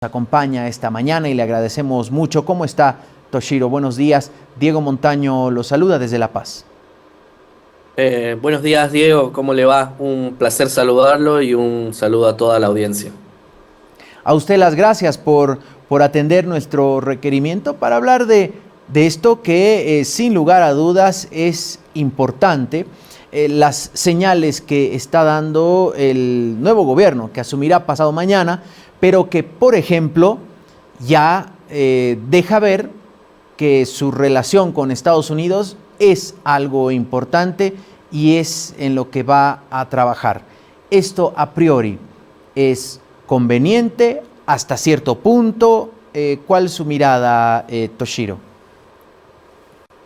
Acompaña esta mañana y le agradecemos mucho. ¿Cómo está, Toshiro? Buenos días. Diego Montaño lo saluda desde La Paz. Buenos días, Diego, ¿cómo le va? Un placer saludarlo y un saludo a toda la audiencia. A usted las gracias por atender nuestro requerimiento para hablar de esto que sin lugar a dudas es importante. Las señales que está dando el nuevo gobierno que asumirá pasado mañana, pero que, por ejemplo, ya deja ver que su relación con Estados Unidos es algo importante y es en lo que va a trabajar. Esto a priori es conveniente hasta cierto punto. ¿Cuál es su mirada, Toshiro?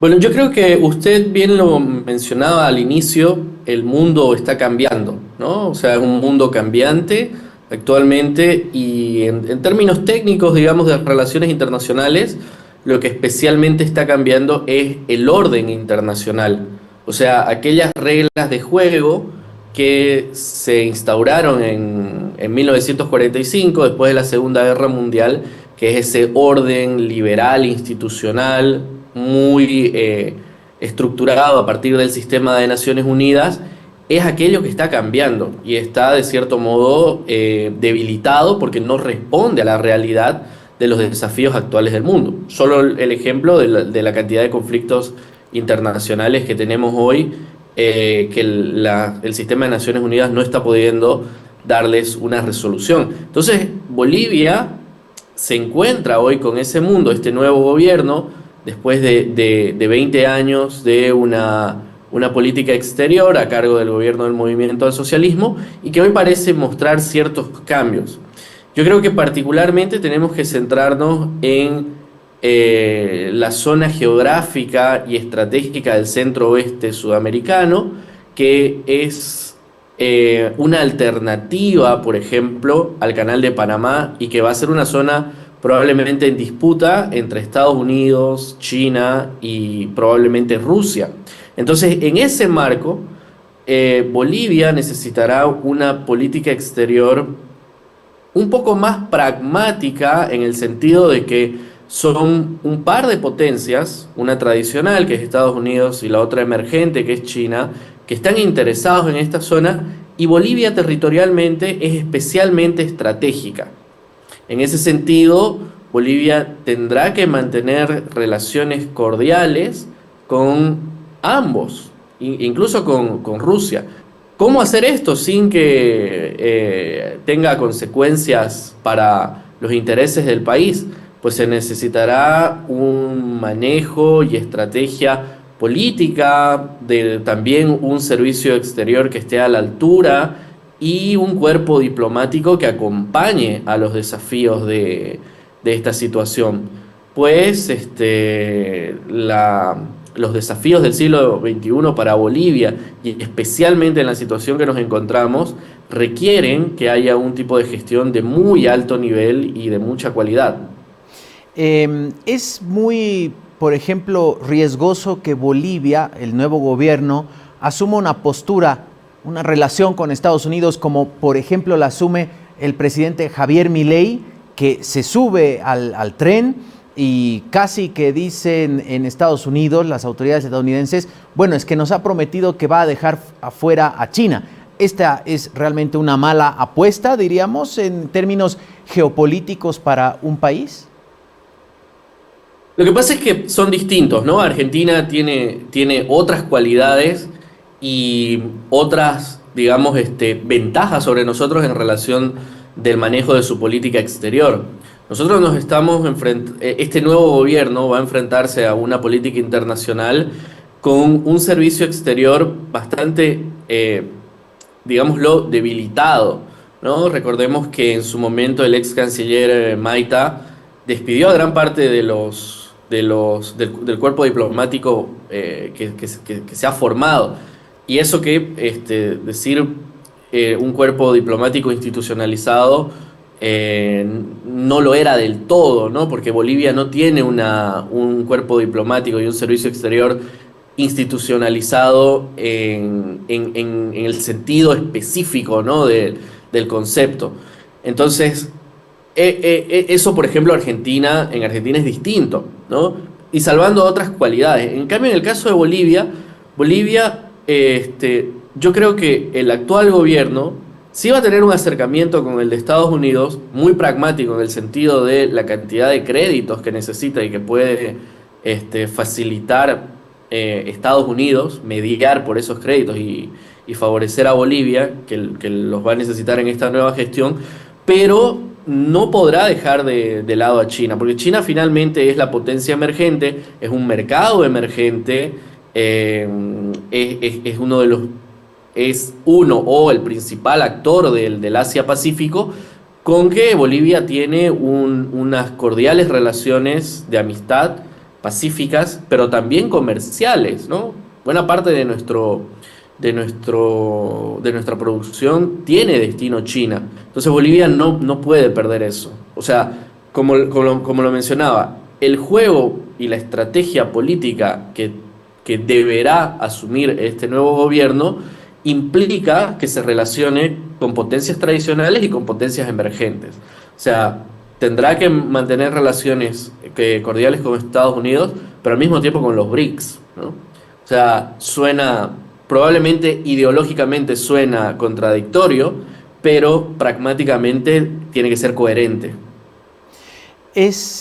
Bueno, yo creo que usted bien lo mencionaba al inicio, el mundo está cambiando, ¿no? O sea, es un mundo cambiante actualmente y en términos técnicos, digamos, de relaciones internacionales, lo que especialmente está cambiando es el orden internacional. O sea, aquellas reglas de juego que se instauraron en 1945, después de la Segunda Guerra Mundial, que es ese orden liberal institucional muy estructurado a partir del sistema de Naciones Unidas, es aquello que está cambiando y está de cierto modo debilitado porque no responde a la realidad de los desafíos actuales del mundo. Solo el ejemplo de la cantidad de conflictos internacionales que tenemos hoy, que el sistema de Naciones Unidas no está pudiendo darles una resolución. Entonces, Bolivia se encuentra hoy con ese mundo, este nuevo gobierno, después de 20 años de una política exterior a cargo del gobierno del Movimiento al Socialismo y que hoy parece mostrar ciertos cambios. Yo creo que particularmente tenemos que centrarnos en la zona geográfica y estratégica del centro oeste sudamericano, que es una alternativa, por ejemplo, al Canal de Panamá y que va a ser una zona probablemente en disputa entre Estados Unidos, China y probablemente Rusia. Entonces, en ese marco, Bolivia necesitará una política exterior un poco más pragmática en el sentido de que son un par de potencias, una tradicional que es Estados Unidos y la otra emergente que es China, que están interesados en esta zona y Bolivia territorialmente es especialmente estratégica. En ese sentido, Bolivia tendrá que mantener relaciones cordiales con ambos, incluso con Rusia. ¿Cómo hacer esto sin que tenga consecuencias para los intereses del país? Pues se necesitará un manejo y estrategia política, también un servicio exterior que esté a la altura y un cuerpo diplomático que acompañe a los desafíos de esta situación. Pues los desafíos del siglo XXI para Bolivia, y especialmente en la situación que nos encontramos, requieren que haya un tipo de gestión de muy alto nivel y de mucha cualidad. Es muy, por ejemplo, riesgoso que Bolivia, el nuevo gobierno, asuma una postura, una relación con Estados Unidos, como por ejemplo la asume el presidente Javier Milei, que se sube al tren y casi que dicen en Estados Unidos, las autoridades estadounidenses, bueno, es que nos ha prometido que va a dejar afuera a China. Esta es realmente una mala apuesta, diríamos, en términos geopolíticos para un país. Lo que pasa es que son distintos, ¿no? Argentina tiene otras cualidades y otras, digamos, ventajas sobre nosotros en relación del manejo de su política exterior. Nosotros nos estamos este nuevo gobierno va a enfrentarse a una política internacional con un servicio exterior bastante, digámoslo, debilitado, ¿no? Recordemos que en su momento el ex canciller Maita despidió a gran parte del cuerpo diplomático que se ha formado. Y eso que decir un cuerpo diplomático institucionalizado no lo era del todo, ¿no? Porque Bolivia no tiene un cuerpo diplomático y un servicio exterior institucionalizado en el sentido específico, ¿no? Del concepto. Entonces, Eso, por ejemplo, en Argentina es distinto, ¿no? Y salvando otras cualidades. En cambio, en el caso de Bolivia, yo creo que el actual gobierno sí va a tener un acercamiento con el de Estados Unidos, muy pragmático en el sentido de la cantidad de créditos que necesita y que puede facilitar Estados Unidos, mediar por esos créditos y favorecer a Bolivia, que los va a necesitar en esta nueva gestión, pero no podrá dejar de lado a China, porque China finalmente es la potencia emergente, es un mercado emergente, es uno de los, es uno o el principal actor del Asia-Pacífico, con que Bolivia tiene unas cordiales relaciones de amistad pacíficas, pero también comerciales, ¿no? Buena parte de nuestra producción tiene destino China. Entonces Bolivia no puede perder eso. O sea, como lo mencionaba, el juego y la estrategia política que deberá asumir este nuevo gobierno implica que se relacione con potencias tradicionales y con potencias emergentes. O sea, tendrá que mantener relaciones cordiales con Estados Unidos, pero al mismo tiempo con los BRICS, ¿no? O sea, probablemente ideológicamente suena contradictorio, pero pragmáticamente tiene que ser coherente.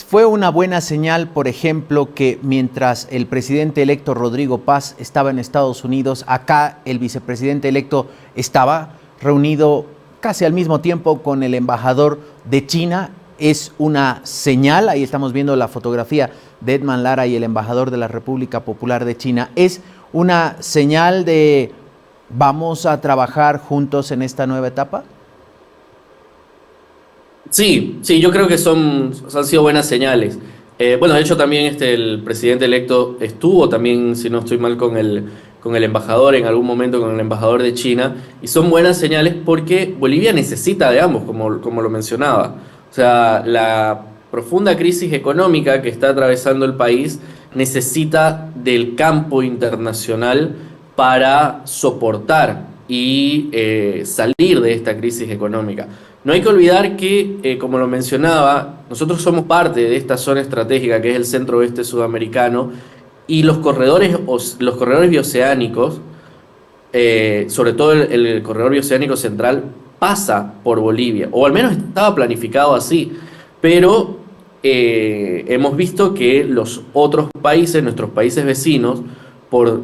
Fue una buena señal, por ejemplo, que mientras el presidente electo Rodrigo Paz estaba en Estados Unidos, acá el vicepresidente electo estaba reunido casi al mismo tiempo con el embajador de China. Es una señal, ahí estamos viendo la fotografía de Edman Lara y el embajador de la República Popular de China. Es una señal de vamos a trabajar juntos en esta nueva etapa. Sí, sí, yo creo que han sido buenas señales. Bueno, de hecho también el presidente electo estuvo también, si no estoy mal, con el embajador en algún momento, con el embajador de China, y son buenas señales porque Bolivia necesita de ambos, como lo mencionaba. O sea, la profunda crisis económica que está atravesando el país necesita del campo internacional para soportar y salir de esta crisis económica. No hay que olvidar que, como lo mencionaba, nosotros somos parte de esta zona estratégica que es el centro oeste sudamericano y los corredores bioceánicos, sobre todo el corredor bioceánico central, pasa por Bolivia, o al menos estaba planificado así, pero hemos visto que los otros países, nuestros países vecinos, por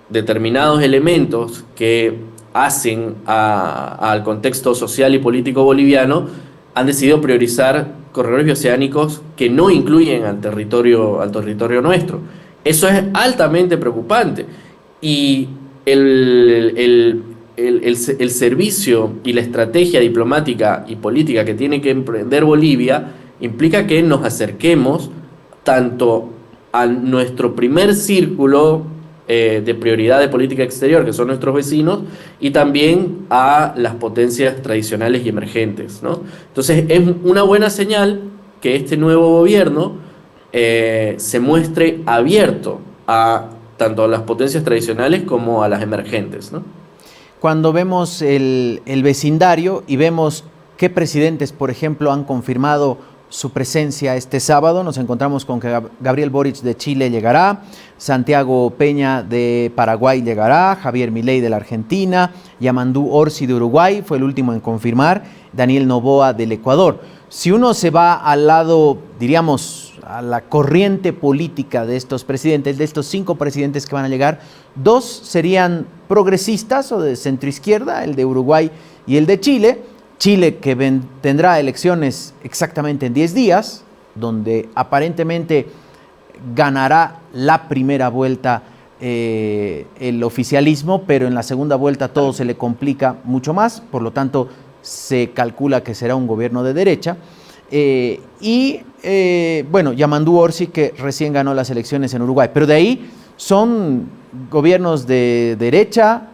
determinados elementos que hacen al contexto social y político boliviano, han decidido priorizar corredores bioceánicos que no incluyen al territorio nuestro. Eso es altamente preocupante. Y el servicio y la estrategia diplomática y política que tiene que emprender Bolivia implica que nos acerquemos tanto a nuestro primer círculo de prioridad de política exterior, que son nuestros vecinos, y también a las potencias tradicionales y emergentes, ¿no? Entonces es una buena señal que este nuevo gobierno se muestre abierto a tanto a las potencias tradicionales como a las emergentes, ¿no? Cuando vemos el vecindario y vemos qué presidentes, por ejemplo, han confirmado su presencia este sábado, nos encontramos con que Gabriel Boric de Chile llegará, Santiago Peña de Paraguay llegará, Javier Milei de la Argentina, Yamandú Orsi de Uruguay fue el último en confirmar, Daniel Noboa del Ecuador. Si uno se va al lado, diríamos, a la corriente política de estos presidentes, de estos 5 presidentes que van a llegar, 2 serían progresistas o de centroizquierda, el de Uruguay y el de Chile. Chile que tendrá elecciones exactamente en 10 días, donde aparentemente ganará la primera vuelta el oficialismo, pero en la segunda vuelta todo se le complica mucho más, por lo tanto se calcula que será un gobierno de derecha. Bueno, Yamandú Orsi, que recién ganó las elecciones en Uruguay, pero de ahí son gobiernos de derecha.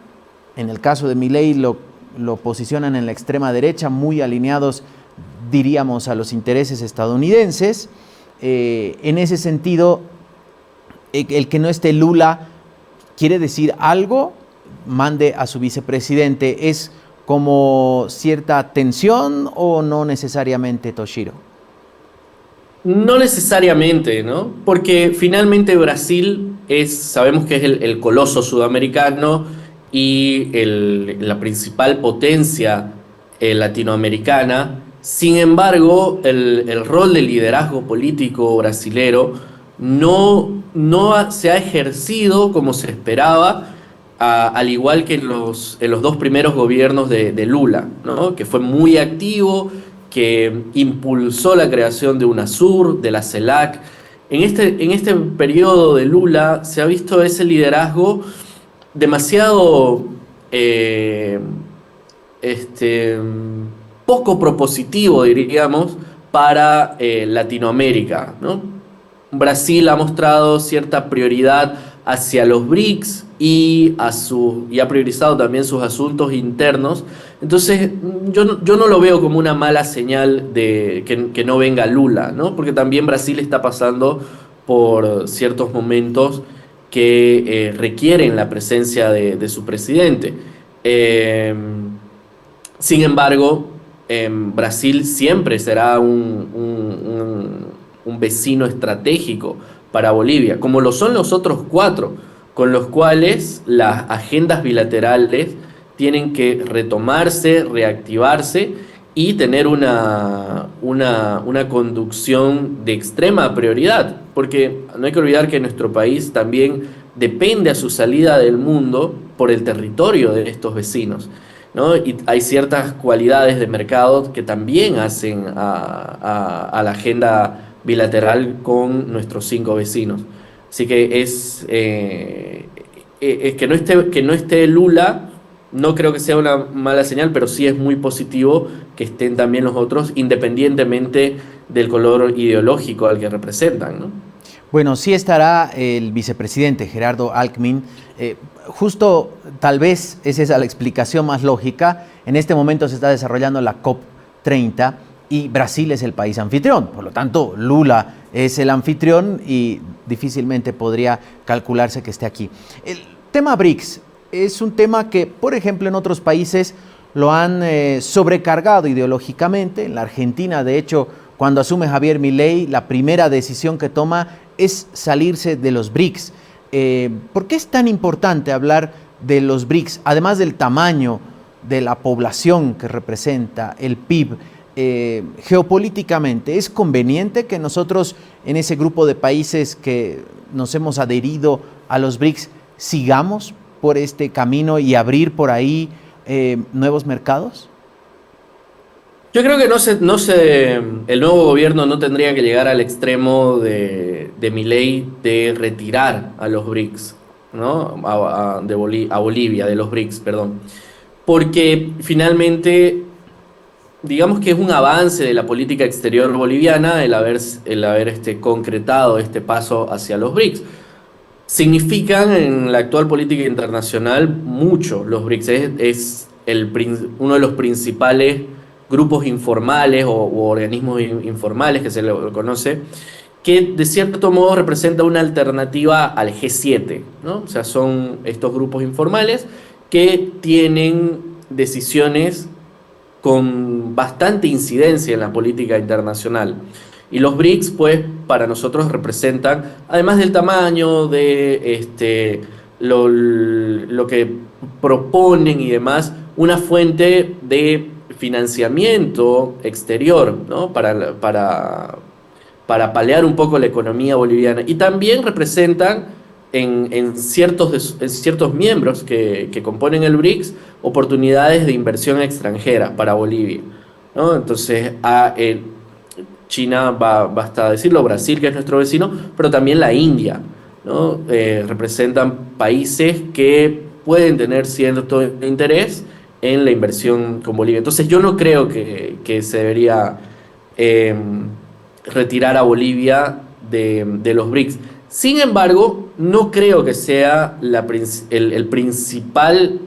En el caso de Milei lo posicionan en la extrema derecha, muy alineados, diríamos, a los intereses estadounidenses. En ese sentido, el que no esté Lula quiere decir algo, mande a su vicepresidente. ¿Es como cierta tensión o no necesariamente, Toshiro? No necesariamente, ¿no? Porque finalmente Brasil sabemos que es el coloso sudamericano y la principal potencia latinoamericana. Sin embargo, el rol de liderazgo político brasilero no se ha ejercido como se esperaba, al igual que en los dos primeros gobiernos de Lula, ¿no? Que fue muy activo, que impulsó la creación de UNASUR, de la CELAC. En este periodo de Lula se ha visto ese liderazgo demasiado eh, este, poco propositivo, diríamos, para Latinoamérica, ¿no? Brasil ha mostrado cierta prioridad hacia los BRICS y ha priorizado también sus asuntos internos. Entonces, yo no lo veo como una mala señal de que no venga Lula, ¿no? Porque también Brasil está pasando por ciertos momentos que requieren la presencia de su presidente. Eh, Sin embargo, Brasil siempre será un vecino estratégico para Bolivia, como lo son los otros cuatro, con los cuales las agendas bilaterales tienen que retomarse, reactivarse y tener una conducción de extrema prioridad, porque no hay que olvidar que nuestro país también depende a su salida del mundo por el territorio de estos vecinos, ¿no? Y hay ciertas cualidades de mercado que también hacen a la agenda bilateral con nuestros 5 vecinos. Así que es que no esté Lula, no creo que sea una mala señal, pero sí es muy positivo que estén también los otros, independientemente del color ideológico al que representan, ¿no? Bueno, sí estará el vicepresidente Gerardo Alckmin. Justo tal vez esa es la explicación más lógica. En este momento se está desarrollando la COP30 y Brasil es el país anfitrión. Por lo tanto, Lula es el anfitrión y difícilmente podría calcularse que esté aquí. El tema BRICS es un tema que, por ejemplo, en otros países lo han sobrecargado ideológicamente. En la Argentina, de hecho, cuando asume Javier Milei, la primera decisión que toma es salirse de los BRICS. ¿Por qué es tan importante hablar de los BRICS, además del tamaño de la población que representa, el PIB, geopolíticamente? ¿Es conveniente que nosotros en ese grupo de países que nos hemos adherido a los BRICS sigamos por este camino y abrir por ahí nuevos mercados? Yo creo que el nuevo gobierno no tendría que llegar al extremo de Milei de retirar a los BRICS, ¿no? A Bolivia, de los BRICS, perdón. Porque finalmente, digamos que es un avance de la política exterior boliviana el haber concretado este paso hacia los BRICS. Significan en la actual política internacional mucho los BRICS. Uno de los principales grupos informales u organismos informales que se le conoce, que de cierto modo representa una alternativa al G7, ¿no? O sea, son estos grupos informales que tienen decisiones con bastante incidencia en la política internacional. Y los BRICS, pues, para nosotros representan, además del tamaño, de lo que proponen y demás, una fuente de financiamiento exterior, ¿no? Para paliar un poco la economía boliviana. Y también representan en ciertos miembros que componen el BRICS oportunidades de inversión extranjera para Bolivia, ¿no? Entonces, China, basta decirlo, Brasil, que es nuestro vecino, pero también la India, ¿no? Representan países que pueden tener cierto interés en la inversión con Bolivia. Entonces yo no creo que se debería eh, retirar a Bolivia de los BRICS. Sin embargo, no creo que sea la principal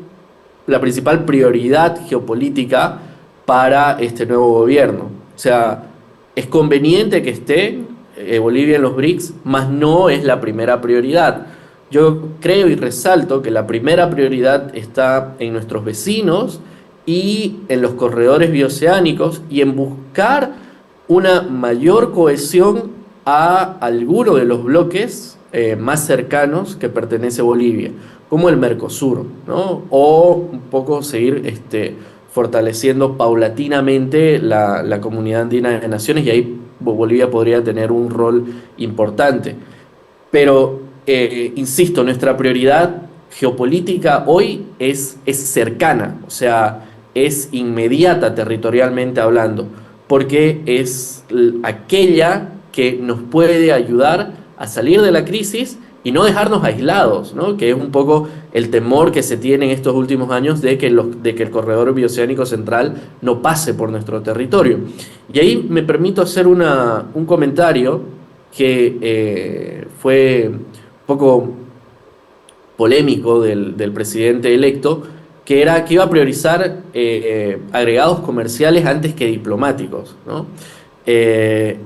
prioridad geopolítica para este nuevo gobierno. O sea, es conveniente que esté Bolivia en los BRICS, mas no es la primera prioridad. Yo creo y resalto que la primera prioridad está en nuestros vecinos y en los corredores bioceánicos y en buscar una mayor cohesión a alguno de los bloques más cercanos que pertenece a Bolivia, como el Mercosur, ¿no? O un poco seguir fortaleciendo paulatinamente la Comunidad Andina de Naciones, y ahí Bolivia podría tener un rol importante. Pero, insisto, nuestra prioridad geopolítica hoy es cercana, o sea, es inmediata territorialmente hablando, porque es aquella que nos puede ayudar a salir de la crisis y no dejarnos aislados, ¿no? Que es un poco el temor que se tiene en estos últimos años de que el corredor bioceánico central no pase por nuestro territorio. Y ahí me permito hacer un comentario que fue un poco polémico del presidente electo, que era que iba a priorizar agregados comerciales antes que diplomáticos, ¿no?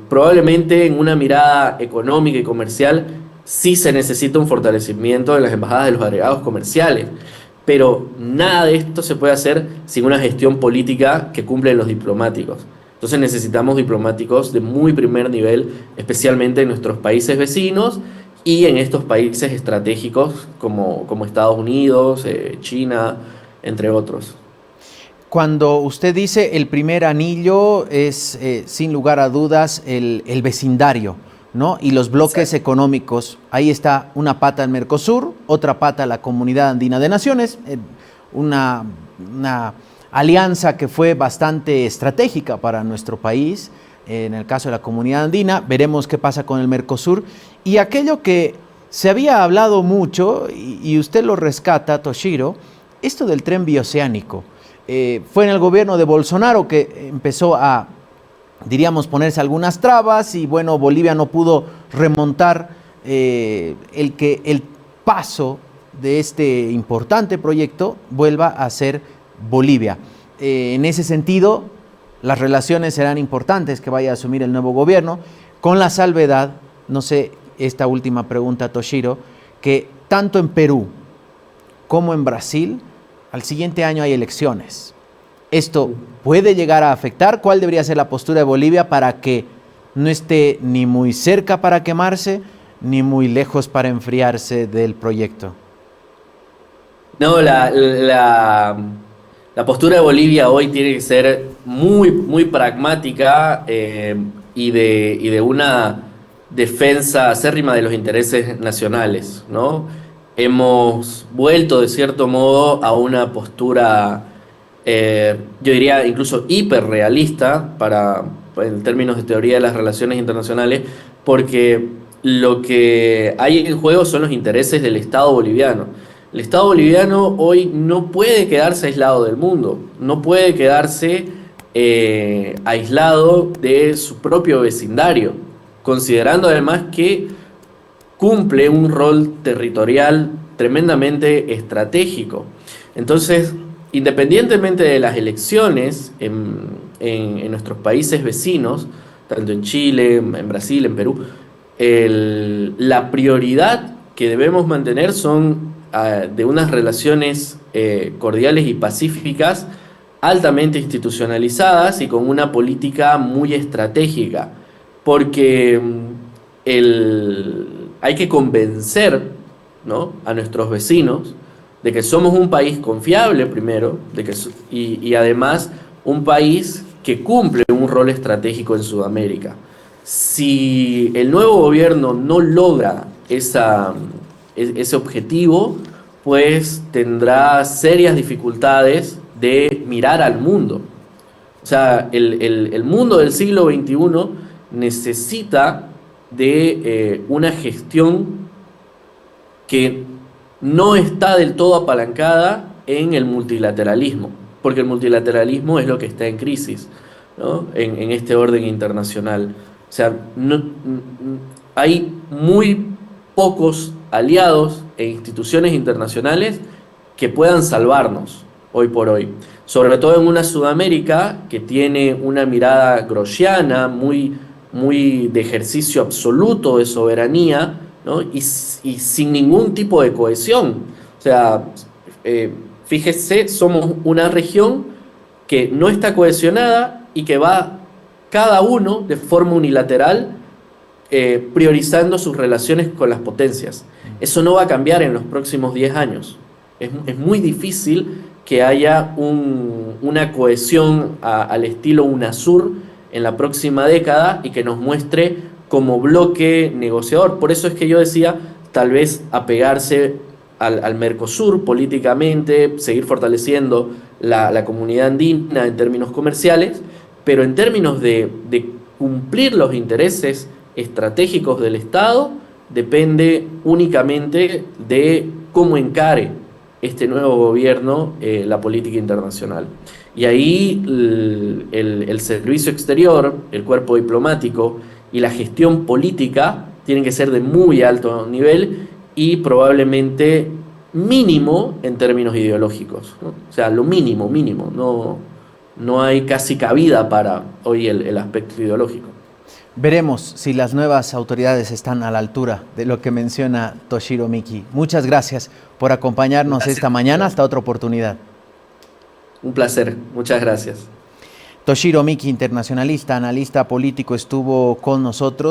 Probablemente en una mirada económica y comercial sí se necesita un fortalecimiento de las embajadas de los agregados comerciales, pero nada de esto se puede hacer sin una gestión política que cumplen los diplomáticos. Entonces necesitamos diplomáticos de muy primer nivel, especialmente en nuestros países vecinos y en estos países estratégicos como Estados Unidos, China, entre otros. Cuando usted dice el primer anillo es, sin lugar a dudas, el vecindario, ¿no? Y los bloques Exacto. económicos. Ahí está una pata el Mercosur, otra pata la Comunidad Andina de Naciones, una, una alianza que fue bastante estratégica para nuestro país. En el caso de la Comunidad Andina, veremos qué pasa con el Mercosur. Y aquello que se había hablado mucho, y usted lo rescata, Toshiro, esto del tren bioceánico. Fue en el gobierno de Bolsonaro que empezó a, diríamos, ponerse algunas trabas y bueno, Bolivia no pudo remontar el paso de este importante proyecto vuelva a ser Bolivia. En ese sentido, las relaciones serán importantes que vaya a asumir el nuevo gobierno, con la salvedad, no sé, esta última pregunta, Toshiro, que tanto en Perú como en Brasil, al siguiente año hay elecciones. ¿Esto puede llegar a afectar? ¿Cuál debería ser la postura de Bolivia para que no esté ni muy cerca para quemarse, ni muy lejos para enfriarse del proyecto? No, la postura de Bolivia hoy tiene que ser muy, muy pragmática, y de una defensa acérrima de los intereses nacionales, ¿no? Hemos vuelto de cierto modo a una postura, yo diría incluso hiperrealista en términos de teoría de las relaciones internacionales, porque lo que hay en juego son los intereses del Estado boliviano. El Estado boliviano hoy no puede quedarse aislado del mundo, no puede quedarse aislado de su propio vecindario, considerando además que cumple un rol territorial tremendamente estratégico. Entonces, independientemente de las elecciones en nuestros países vecinos, tanto en Chile, en Brasil, en Perú, la prioridad que debemos mantener son de unas relaciones cordiales y pacíficas, altamente institucionalizadas y con una política muy estratégica, porque hay que convencer, ¿no?, a nuestros vecinos de que somos un país confiable primero, y además un país que cumple un rol estratégico en Sudamérica. Si el nuevo gobierno no logra ese objetivo, pues tendrá serias dificultades de mirar al mundo. O sea, el mundo del siglo XXI necesita de una gestión que no está del todo apalancada en el multilateralismo, porque el multilateralismo es lo que está en crisis, ¿no?, en este orden internacional. O sea, hay muy pocos aliados e instituciones internacionales que puedan salvarnos hoy por hoy. Sobre todo en una Sudamérica que tiene una mirada groschiana, muy de ejercicio absoluto de soberanía, ¿no?, y sin ningún tipo de cohesión. O sea, fíjese, somos una región que no está cohesionada y que va cada uno de forma unilateral, priorizando sus relaciones con las potencias. Eso no va a cambiar en los próximos 10 años. Es muy difícil que haya una cohesión al estilo UNASUR en la próxima década y que nos muestre como bloque negociador. Por eso es que yo decía, tal vez apegarse al Mercosur políticamente, seguir fortaleciendo la comunidad andina en términos comerciales, pero en términos de cumplir los intereses estratégicos del Estado, depende únicamente de cómo encare este nuevo gobierno la política internacional. Y ahí el servicio exterior, el cuerpo diplomático y la gestión política tienen que ser de muy alto nivel y probablemente mínimo en términos ideológicos, ¿no? O sea, lo mínimo, mínimo. No hay casi cabida para hoy el aspecto ideológico. Veremos si las nuevas autoridades están a la altura de lo que menciona Toshiro Miki. Muchas gracias por acompañarnos esta mañana. Hasta otra oportunidad. Un placer. Muchas gracias. Toshiro Miki, internacionalista, analista político, estuvo con nosotros.